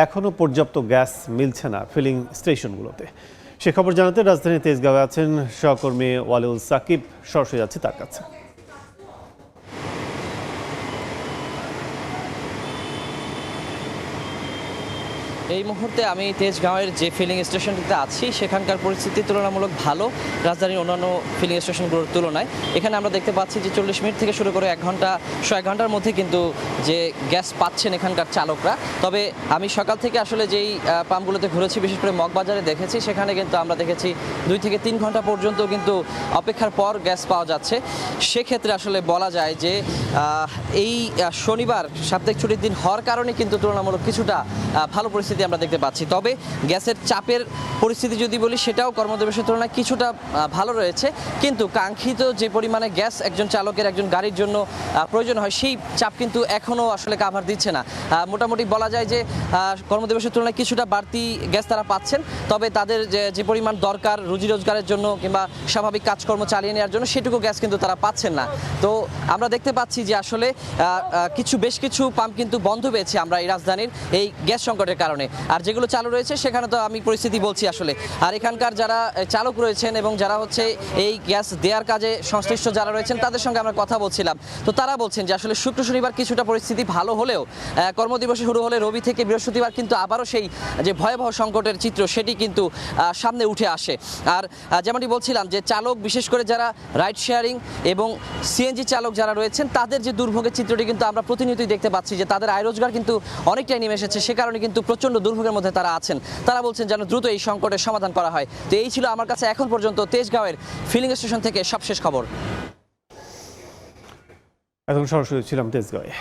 এখনও পর্যাপ্ত গ্যাস মিলছে না ফিলিং স্টেশনগুলোতে। সে খবর জানাতে রাজধানীর তেজগাঁওয়ে আছেন সহকর্মী ওয়ালিউল সাকিব, সরাসরি যাচ্ছে তার কাছে। এই মুহূর্তে আমি তেজগাঁওয়ের যে ফিলিং স্টেশনটিতে আছি সেখানকার পরিস্থিতি তুলনামূলক ভালো রাজধানীর অন্যান্য ফিলিং স্টেশনগুলোর তুলনায়। এখানে আমরা দেখতে পাচ্ছি যে 40 মিনিট থেকে শুরু করে 1 ঘন্টার মধ্যে কিন্তু যে গ্যাস পাচ্ছেন এখানকার চালকরা। তবে আমি সকাল থেকে আসলে যেই পাম্পগুলোতে ঘুরেছি, বিশেষ করে মগবাজারে দেখেছি, সেখানে কিন্তু আমরা দেখেছি 2 থেকে 3 ঘন্টা পর্যন্ত কিন্তু অপেক্ষার পর গ্যাস পাওয়া যাচ্ছে। সেক্ষেত্রে আসলে বলা যায় যে এই শনিবার সাপ্তাহিক ছুটির দিন হওয়ার কারণে কিন্তু তুলনামূলক কিছুটা ভালো পরিস্থিতি আমরা দেখতে পাচ্ছি। তবে গ্যাসের চাপের পরিস্থিতি যদি বলি, সেটাও কর্মদিবসের তুলনায় কিছুটা ভালো রয়েছে, কিন্তু কাঙ্ক্ষিত যে পরিমাণে গ্যাস একজন চালকের, একজন গাড়ির জন্য প্রয়োজন হয়, সেই চাপ কিন্তু এখনও আসলে কাভার দিচ্ছে না। মোটামুটি বলা যায় যে কর্মদিবসের তুলনায় কিছুটা বাড়তি গ্যাস তারা পাচ্ছেন, তবে তাদের যে পরিমাণ দরকার রুজি রোজগারের জন্য কিংবা স্বাভাবিক কাজকর্ম চালিয়ে নেওয়ার জন্য, সেটুকু গ্যাস কিন্তু তারা পাচ্ছেন না। তো আমরা দেখতে পাচ্ছি যে আসলে বেশ কিছু পাম্প কিন্তু বন্ধ পেয়েছে আমরা এই রাজধানীর এই গ্যাস সংকটের কারণে। আর যেগুলো চালু রয়েছে সেখানে তো আমি পরিস্থিতি বলছি আসলে। আর এখানকার যারা চালক রয়েছেন এবং যারা হচ্ছে এই গ্যাস দেওয়ার কাজে সংশ্লিষ্ট যারা রয়েছেন, তাদের সঙ্গে আমরা কথা বলছিলাম। তো তারা বলছেন যে আসলে শুক্র শনিবার কিছুটা পরিস্থিতি ভালো হলেও কর্মদিবসে শুরু হলে রবি থেকে বৃহস্পতিবার কিন্তু আবারও সেই যে ভয়াবহ সংকটের চিত্র, সেটি কিন্তু সামনে উঠে আসে। আর যেমনটি বলছিলাম যে চালক, বিশেষ করে যারা রাইড শেয়ারিং এবং সিএনজি চালক যারা রয়েছেন, তাদের যে দুর্ভোগের চিত্রটি কিন্তু আমরা প্রতিনিয়তই দেখতে পাচ্ছি যে তাদের আয় রোজগার কিন্তু অনেকটাই নেমে এসেছে। সে কারণে কিন্তু প্রচণ্ড দুর্ভোগের মধ্যে তারা আছেন। তারা বলছেন যেন দ্রুত এই সংকটের সমাধান করা হয়। তো এই ছিল আমার কাছে এখন পর্যন্ত তেজগাঁওয়ের ফিলিং স্টেশন থেকে সবশেষ খবর। এখন সরাসরি ছিলাম তেজগাঁওয়ে।